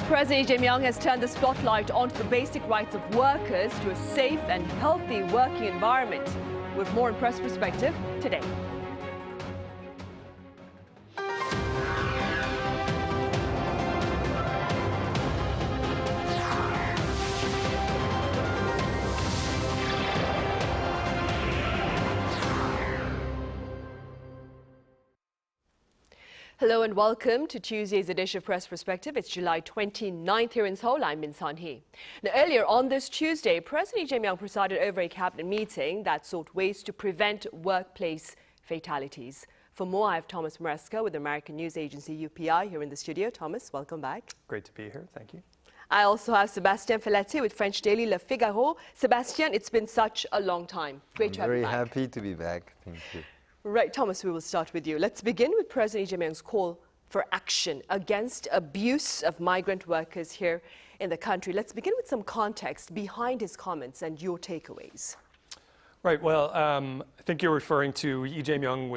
President Lee Jae Myung has turned the spotlight onto the basic rights of workers to a safe and healthy working environment. With more in Press Perspective today. Hello and welcome to Tuesday's edition of Press Perspective. It's July 29th here in Seoul. I'm Min Sunhee. Now, earlier on this Tuesday, President Lee Jae Myung presided over a cabinet meeting that sought ways to prevent workplace fatalities. For more, I have Thomas Maresca with American news agency UPI here in the studio. Thomas, welcome back. Great to be here. Thank you. I also have Sebastien Falletti with French daily Le Figaro. Sebastien, it's been such a long time. Great to have you back. Very happy to be back. Thank you. Right, Thomas, we will start with you. Let's begin with President Lee Jae Myung's call for action against abuse of migrant workers here in the country. Let's begin with some context behind his comments and your takeaways. Right, well, I think you're referring to Lee Jae Myung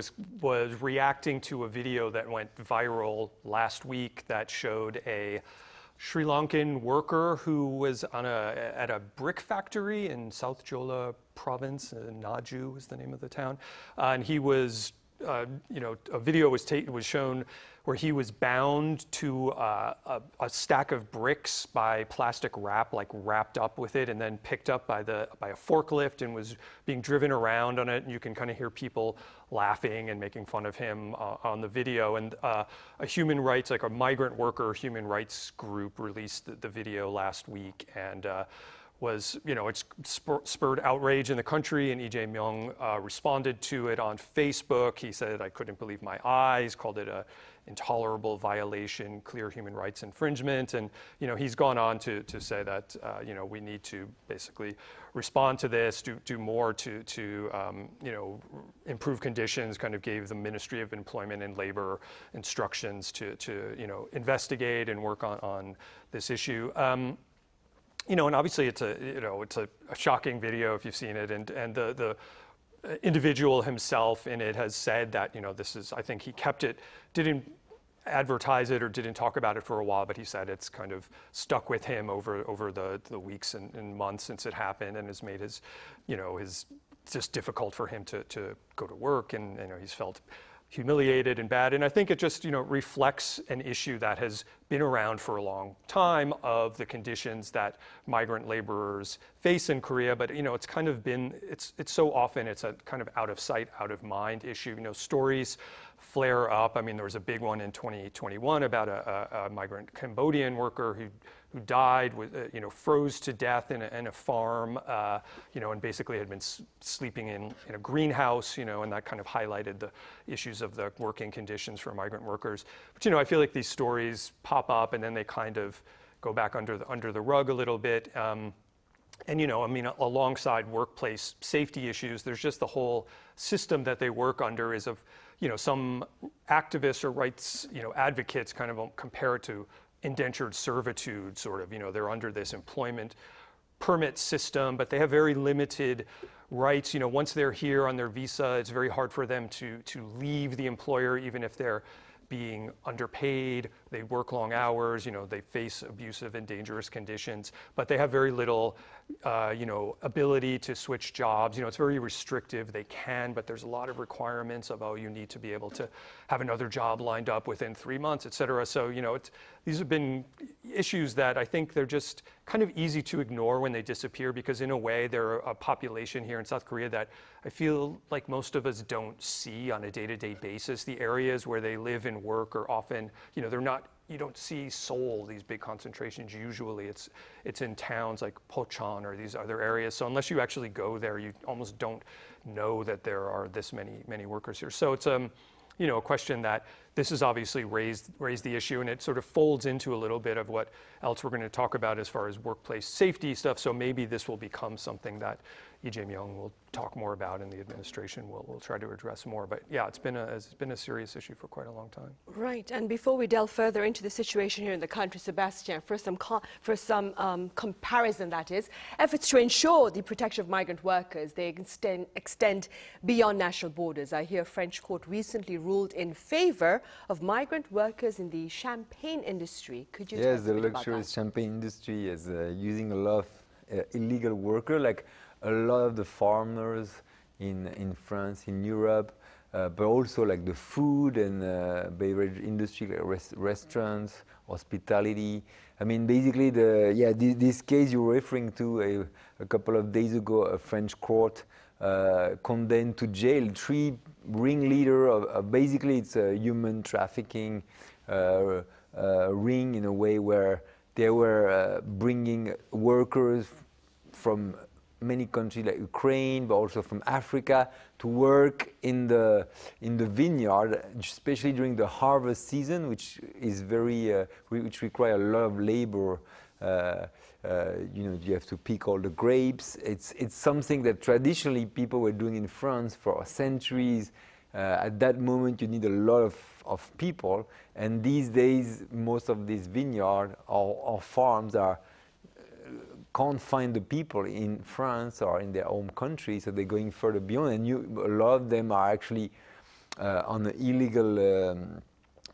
was reacting to a video that went viral last week that showed a Sri Lankan worker who was at a brick factory in South Jeolla province. Naju is the name of the town. And he was, a video was shown where he was bound to a stack of bricks by plastic wrap, like wrapped up with it, and then picked up by a forklift and was being driven around on it. And you can kind of hear people laughing and making fun of him on the video. And a human rights, like a migrant worker human rights group, released the video last week, and it's spurred outrage in the country, and Lee Jae Myung responded to it on Facebook. He said, "I couldn't believe my eyes," called it a intolerable violation, clear human rights infringement. And, he's gone on to say that, we need to basically respond to this, do more to improve conditions, kind of gave the Ministry of Employment and Labor instructions to investigate and work on this issue. And obviously it's a shocking video if you've seen it, and the individual himself in it has said that, I think he kept it, didn't advertise it or didn't talk about it for a while, but he said it's kind of stuck with him over the weeks and months since it happened, and has made it's just difficult for him to go to work, and he's felt humiliated and bad. And I think it just, reflects an issue that has been around for a long time of the conditions that migrant laborers face in Korea. But, it's kind of been, it's so often it's a kind of out of sight, out of mind issue. Stories flare up. I mean, there was a big one in 2021 about a migrant Cambodian worker who died, froze to death in a farm, and basically had been sleeping in a greenhouse, and that kind of highlighted the issues of the working conditions for migrant workers. But, I feel like these stories pop up and then they kind of go back under the rug a little bit. Alongside workplace safety issues, there's just the whole system that they work under is of, some activists or rights, advocates kind of compare it to indentured servitude, sort of. They're under this employment permit system, but they have very limited rights. Once they're here on their visa, it's very hard for them to leave the employer, even if they're being underpaid, they work long hours, they face abusive and dangerous conditions, but they have very little, ability to switch jobs. It's very restrictive. They can, but there's a lot of requirements of, you need to be able to have another job lined up within 3 months, et cetera. So, these have been issues that I think they're just kind of easy to ignore when they disappear, because in a way they're a population here in South Korea that I feel like most of us don't see on a day-to-day basis. The areas where they live and work are often, they're not, you don't see Seoul, these big concentrations. Usually it's in towns like Pocheon or these other areas. So unless you actually go there, you almost don't know that there are this many workers here. So it's a question that this has obviously raised the issue, and it sort of folds into a little bit of what else we're going to talk about as far as workplace safety stuff. So maybe this will become something that Lee Jae Myung will talk more about, and the administration will try to address more. But yeah, it's been a serious issue for quite a long time. Right. And before we delve further into the situation here in the country, Sebastien, for some comparison, that is, efforts to ensure the protection of migrant workers, they extend beyond national borders. I hear a French court recently ruled in favor of migrant workers in the champagne industry. Could you tell Yes, us the a bit about luxurious that? champagne industry is using a lot of illegal workers, like a lot of the farmers in France, in Europe, but also like the food and beverage industry, like restaurants, hospitality. I mean, basically, this case you're referring to a couple of days ago, a French court condemned to jail 3 ringleader of basically it's a human trafficking ring in a way where they were bringing workers from many countries like Ukraine, but also from Africa, to work in the vineyard, especially during the harvest season, which is which require a lot of labor. You have to pick all the grapes. It's something that traditionally people were doing in France for centuries. At that moment, you need a lot of people, and these days, most of these vineyards or farms can't find the people in France or in their home country, so they're going further beyond, and a lot of them are actually on an illegal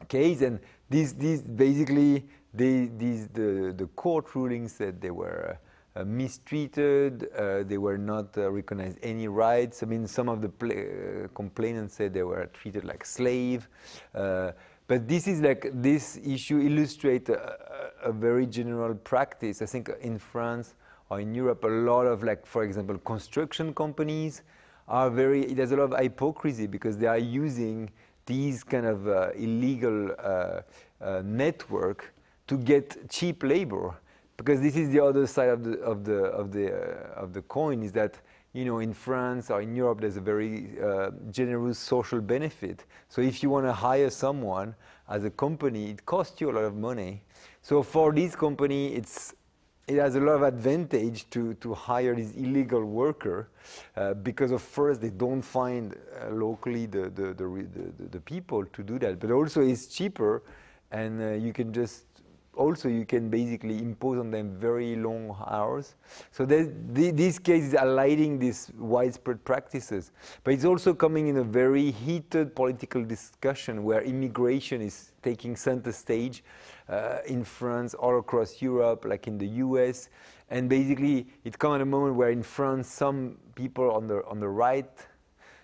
case, and these basically the court ruling said they were mistreated, they were not recognized any rights. I mean, some of the complainants said they were treated like slave. But this issue illustrates a very general practice. I think in France or in Europe, a lot of, like, for example, construction companies there's a lot of hypocrisy because they are using these kind of illegal network to get cheap labor. Because this is the other side of the coin, is that, you know, in France or in Europe, there's a very generous social benefit. So if you want to hire someone as a company, it costs you a lot of money. So for this company, it has a lot of advantage to hire this illegal worker because of first they don't find locally the people to do that, but also it's cheaper, and you can basically impose on them very long hours. So these cases are highlighting these widespread practices. But it's also coming in a very heated political discussion where immigration is taking center stage in France, all across Europe, like in the US. And basically, it comes at a moment where in France, some people on the right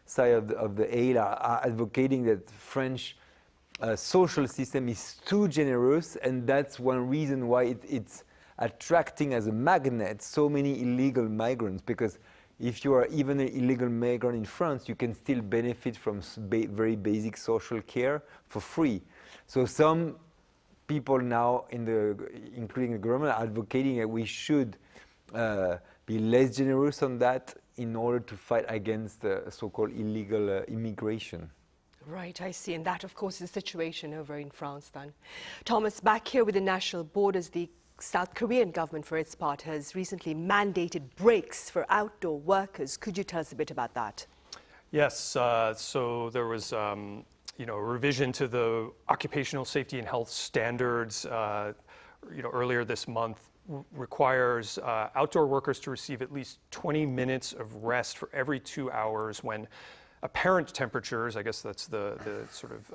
side of the aisle are advocating that French social system is too generous, and that's one reason why it's attracting as a magnet so many illegal migrants, because if you are even an illegal migrant in France, you can still benefit from very basic social care for free. So some people now, including the government, are advocating that we should be less generous on that in order to fight against so-called illegal immigration. Right, I see. And that, of course, is the situation over in France then. Thomas, back here with the national borders, the South Korean government, for its part, has recently mandated breaks for outdoor workers. Could you tell us a bit about that? Yes, so there was a revision to the occupational safety and health standards earlier this month. Requires outdoor workers to receive at least 20 minutes of rest for every 2 hours when apparent temperatures, I guess that's the sort of,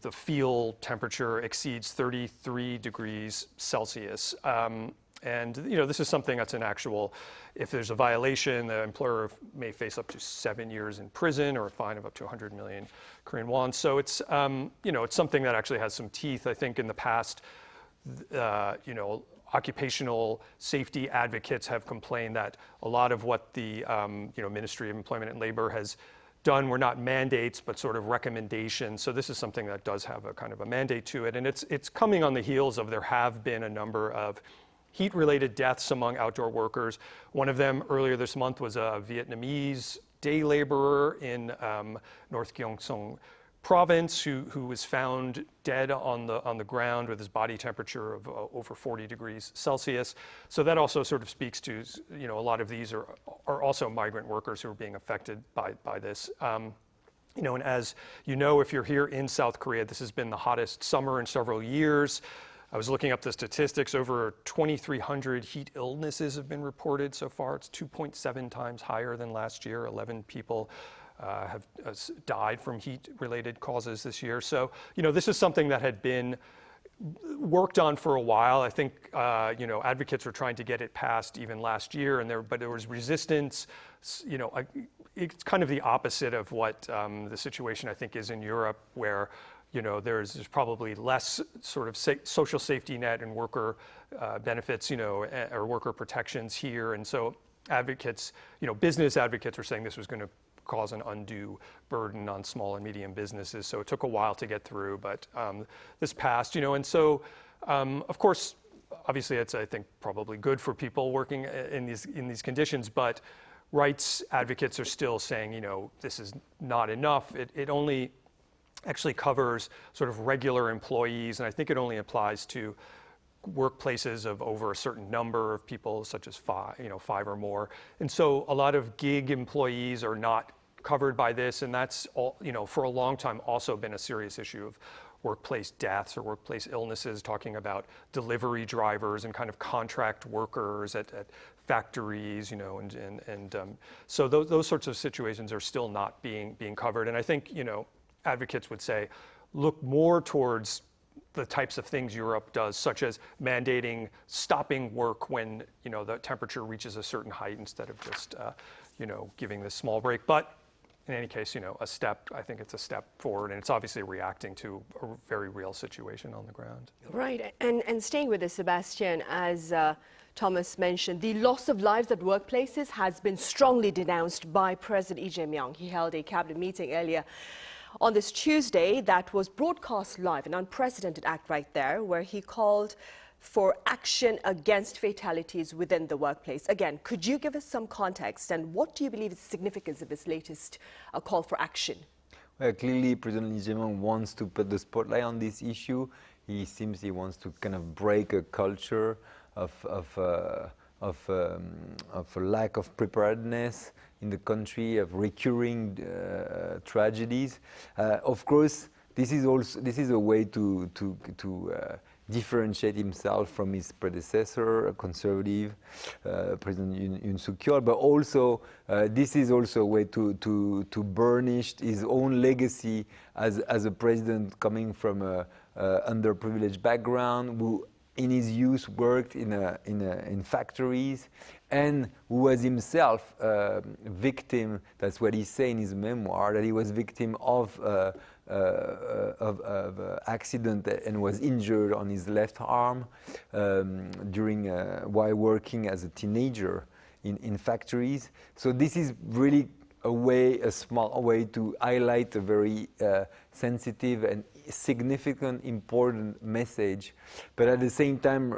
the field temperature exceeds 33 degrees Celsius. And this is something that's an actual, if there's a violation, the employer may face up to 7 years in prison or a fine of up to 100 million Korean won. So it's, it's something that actually has some teeth. I think in the past, occupational safety advocates have complained that a lot of what the Ministry of Employment and Labor has done were not mandates, but sort of recommendations. So this is something that does have a kind of a mandate to it. And it's coming on the heels of there have been a number of heat-related deaths among outdoor workers. One of them earlier this month was a Vietnamese day laborer in North Gyeongsang province who was found dead on the ground with his body temperature of over 40 degrees Celsius. So that also sort of speaks to, a lot of these are also migrant workers who are being affected by this. And as you know, if you're here in South Korea, this has been the hottest summer in several years. I was looking up the statistics. Over 2,300 heat illnesses have been reported so far. It's 2.7 times higher than last year. 11 people have died from heat-related causes this year. So, this is something that had been worked on for a while. I think, advocates were trying to get it passed even last year, but there was resistance. It's kind of the opposite of what the situation I think is in Europe, where there's probably less sort of social safety net and worker benefits, or worker protections here. And so advocates, business advocates are saying this was going to cause an undue burden on small and medium businesses. So it took a while to get through, but this passed, and so, of course, obviously it's, I think, probably good for people working in these conditions, but rights advocates are still saying, this is not enough. It only actually covers sort of regular employees, and I think it only applies to workplaces of over a certain number of people, such as five or more. And so a lot of gig employees are not covered by this, and that's all, for a long time also been a serious issue of workplace deaths or workplace illnesses, talking about delivery drivers and kind of contract workers at factories, so those sorts of situations are still not being covered. And I think, advocates would say, look more towards the types of things Europe does, such as mandating stopping work when, the temperature reaches a certain height instead of just, giving this small break. But in any case, I think it's a step forward, and it's obviously reacting to a very real situation on the ground. Right, and staying with this, Sebastien, as Thomas mentioned, the loss of lives at workplaces has been strongly denounced by President Lee Jae Myung. He held a cabinet meeting earlier on this Tuesday that was broadcast live, an unprecedented act right there, where he called for action against fatalities within the workplace. Again, could you give us some context, and what do you believe is the significance of this latest call for action? Well, clearly, President Lee Jae Myung wants to put the spotlight on this issue. He seems he wants to kind of break a culture of a lack of preparedness in the country, of recurring tragedies. Of course, this is a way to differentiate himself from his predecessor, a conservative President Yoon Suk-yeol, but also this is also a way to burnish his own legacy as a president coming from a underprivileged background, who in his youth worked in factories, and who was himself victim. That's what he said in his memoir, that he was victim of accident and was injured on his left arm while working as a teenager in factories. So this is really a small way to highlight a very sensitive and significant, important message, but at the same time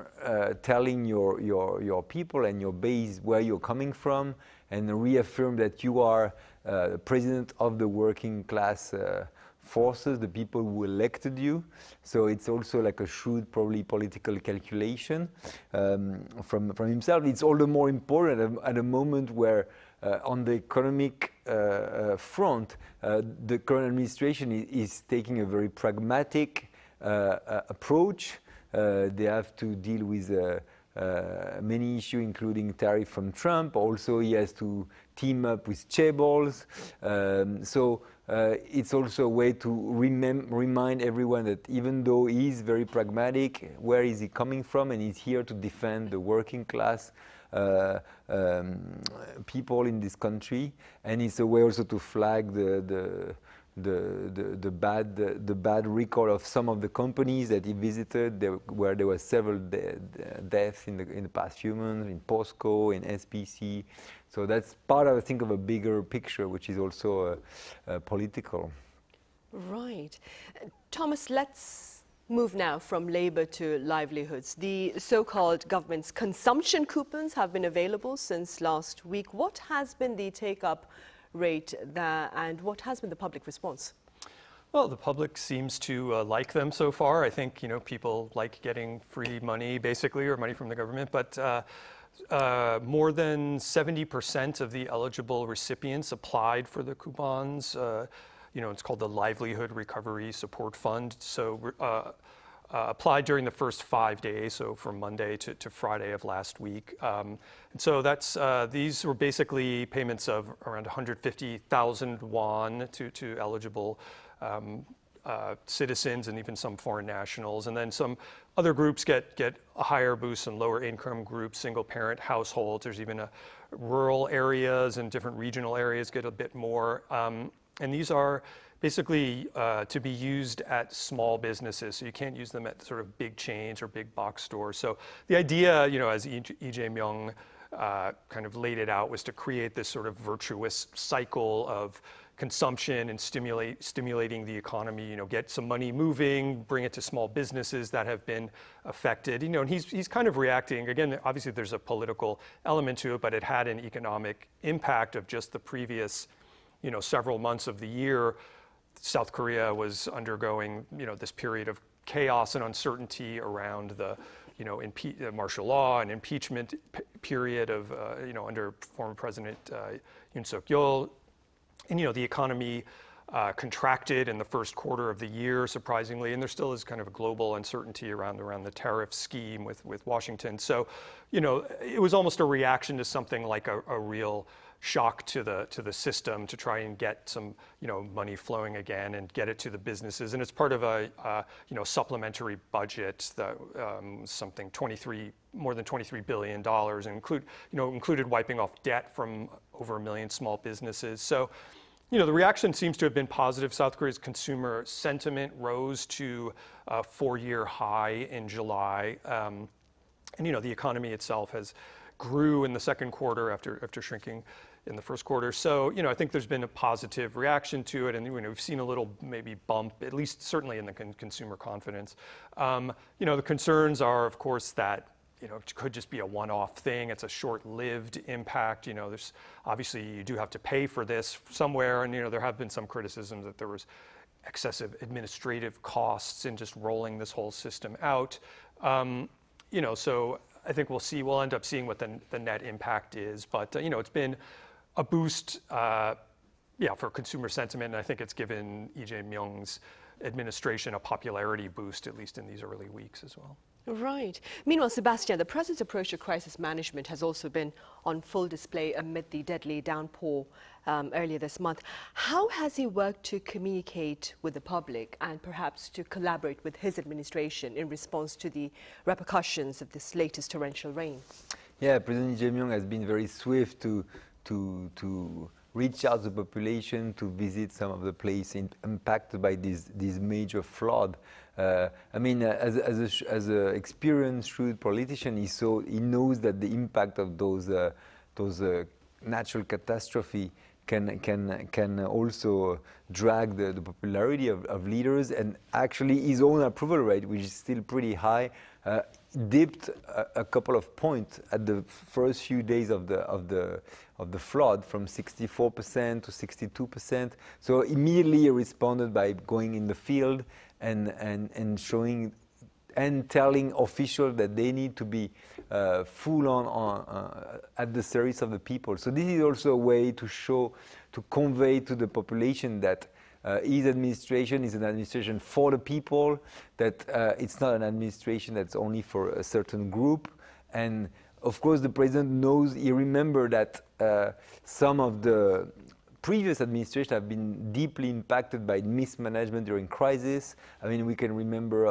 telling your people and your base where you're coming from, and reaffirm that you are president of the working class forces, the people who elected you. So it's also like a shrewd, probably political calculation from himself. It's all the more important at a moment where on the economic front, the current administration is taking a very pragmatic approach. They have to deal with many issues, including tariff from Trump. Also, he has to team up with chaebols. So it's also a way to remind everyone that even though he's very pragmatic, where is he coming from? And he's here to defend the working class people in this country. And it's a way also to flag the bad record of some of the companies that he visited, where there were several deaths in the past few months, in POSCO, in SPC. So that's part of, I think, of a bigger picture, which is also political. Right. Thomas, let's move now from labor to livelihoods. The so-called government's consumption coupons have been available since last week. What has been the take-up rate there, and what has been the public response? Well, the public seems to like them so far. I think, people like getting free money, basically, or money from the government, but more than 70% of the eligible recipients applied for the coupons. It's called the Livelihood Recovery Support Fund. So applied during the first 5 days, so from Monday to Friday of last week. And so these were basically payments of around 150,000 won to eligible citizens and even some foreign nationals. And then some other groups get a higher boost, and lower income groups, single parent households. There's even rural areas and different regional areas get a bit more. And these are basically to be used at small businesses. So you can't use them at sort of big chains or big box stores. So the idea, as Lee Jae Myung kind of laid it out, was to create this sort of virtuous cycle of consumption and stimulating the economy, get some money moving, bring it to small businesses that have been affected, and he's kind of reacting. Again, obviously there's a political element to it, but it had an economic impact of just the previous, several months of the year. South Korea was undergoing, this period of chaos and uncertainty around the, martial law and impeachment period of, under former President Yoon Suk-yeol. And, the economy contracted in the first quarter of the year, surprisingly, and there still is kind of a global uncertainty around the tariff scheme with Washington. So, it was almost a reaction to something like a real shock to the system to try and get some, money flowing again and get it to the businesses. And it's part of a, supplementary budget that something more than $23 billion, and included wiping off debt from over 1 million small businesses. So, the reaction seems to have been positive. South Korea's consumer sentiment rose to a 4-year high in July. And, the economy itself grew in the second quarter after shrinking in the first quarter. So, I think there's been a positive reaction to it, and we've seen a little maybe bump, at least certainly in the consumer confidence. The concerns are, of course, that it could just be a one-off thing. It's a short-lived impact. There's obviously you do have to pay for this somewhere, and there have been some criticisms that there was excessive administrative costs in just rolling this whole system out. So I think we'll end up seeing what the net impact is. But it's been a boost, for consumer sentiment, and I think it's given Lee Jae Myung's administration a popularity boost, at least in these early weeks as well. Right. Meanwhile, Sebastien, the president's approach to crisis management has also been on full display amid the deadly downpour earlier this month. How has he worked to communicate with the public and perhaps to collaborate with his administration in response to the repercussions of this latest torrential rain? Yeah, President Lee Jae Myung has been very swift to reach out to the population, to visit some of the places impacted by this major flood. As an experienced, shrewd politician, he knows that the impact of those natural catastrophe can also drag the popularity of leaders, and actually his own approval rate, which is still pretty high, dipped a couple of points at the first few days of the flood, from 64% to 62%. So immediately he responded by going in the field and showing and telling officials that they need to be full on at the service of the people. So this is also a way to convey to the population that his administration is an administration for the people, that it's not an administration that's only for a certain group. And of course, the president knows, he remembers that some of the previous administrations have been deeply impacted by mismanagement during crisis. We can remember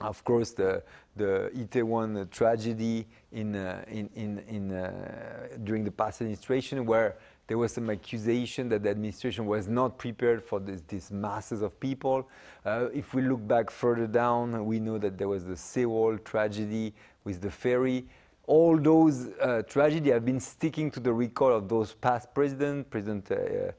of course, the Itaewon tragedy during the past administration, where there was some accusation that the administration was not prepared for these masses of people. If we look back further down, we know that there was the Seoul tragedy with the ferry. All those tragedies have been sticking to the recall of those past presidents, President Park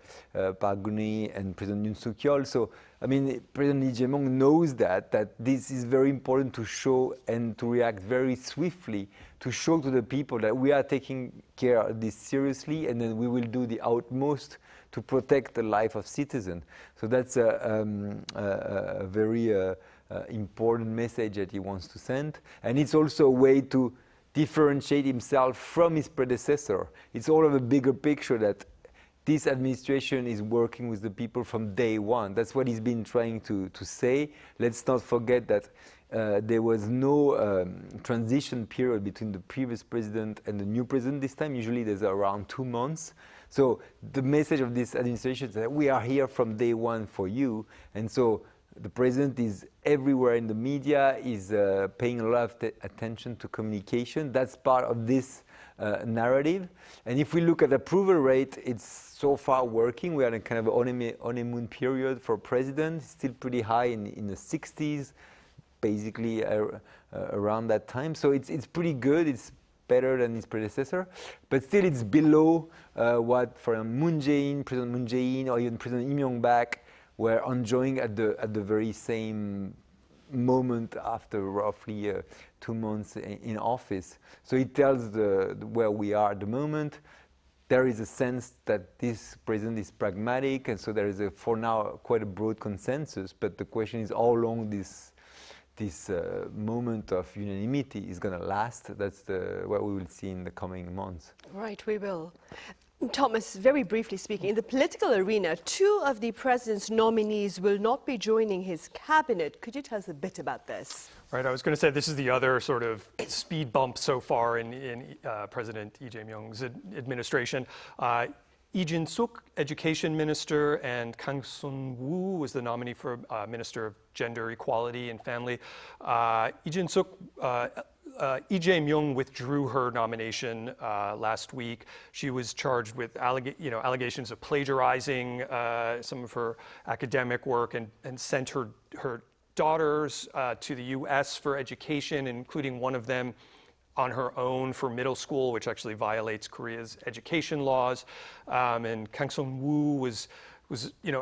Geun-hye and President Yoon Suk-yeol. So, President Lee Jae Myung knows that this is very important to show and to react very swiftly, to show to the people that we are taking care of this seriously, and then we will do the utmost to protect the life of citizens. So that's a very important message that he wants to send. And it's also a way to differentiate himself from his predecessor. It's all of a bigger picture that this administration is working with the people from day one. That's what he's been trying to say. Let's not forget that there was no transition period between the previous president and the new president this time. Usually there's around 2 months. So the message of this administration is that we are here from day one for you. And so the president is everywhere in the media, is paying a lot of attention to communication. That's part of this narrative. And if we look at approval rate, it's so far working. We are in a kind of honeymoon period for president, still pretty high in the 60s, basically around that time. So it's pretty good. It's better than his predecessor, but still it's below what for President Moon Jae-in, or even President Lee Myung back were enjoying at the very same moment after roughly 2 months in office. So it tells where we are at the moment. There is a sense that this president is pragmatic, and so there is for now quite a broad consensus. But the question is how long this moment of unanimity is going to last. That's what we will see in the coming months. Right, we will. Thomas, very briefly speaking, in the political arena, 2 of the president's nominees will not be joining his cabinet. Could you tell us a bit about this? Right, I was going to say this is the other sort of speed bump so far in President Lee Jae Myung's administration. Lee Jin-suk, Education Minister, and Kang Sun-woo was the nominee for Minister of Gender Equality and Family. Lee Jin-suk, Lee Jae Myung withdrew her nomination last week. She was charged with allegations of plagiarizing some of her academic work and sent her daughters to the U.S. for education, including one of them on her own for middle school, which actually violates Korea's education laws. And Kang Sun-woo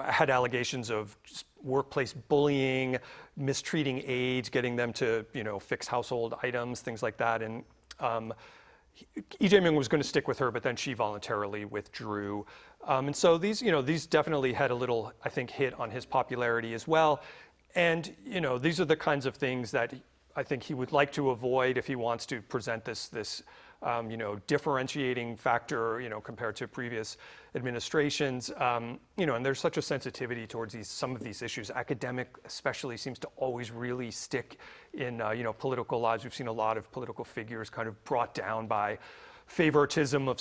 had allegations of workplace bullying, mistreating aides, getting them to fix household items, things like that. And Lee Jae Myung was going to stick with her, but then she voluntarily withdrew. And so these definitely had a little, I think, hit on his popularity as well. And these are the kinds of things that I think he would like to avoid if he wants to present this differentiating factor, compared to previous administrations. And there's such a sensitivity towards some of these issues. Academic especially seems to always really stick in, political lives. We've seen a lot of political figures kind of brought down by favoritism of,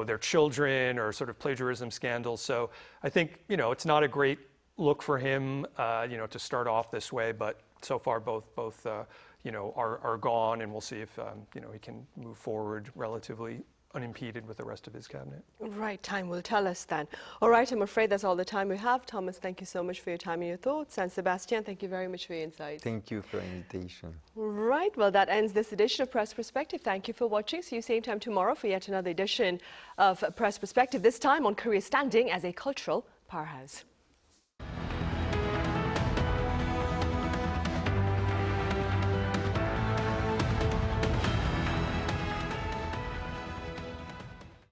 their children or sort of plagiarism scandals. So I think, it's not a great look for him, to start off this way, but so far both are gone, and we'll see if he can move forward relatively unimpeded with the rest of his cabinet. Right, time will tell us then. All right, I'm afraid that's all the time we have. Thomas, thank you so much for your time and your thoughts. And Sebastien, thank you very much for your insights. Thank you for the invitation. Right, well, that ends this edition of Press Perspective. Thank you for watching. See you same time tomorrow for yet another edition of Press Perspective, this time on Korea standing as a cultural powerhouse.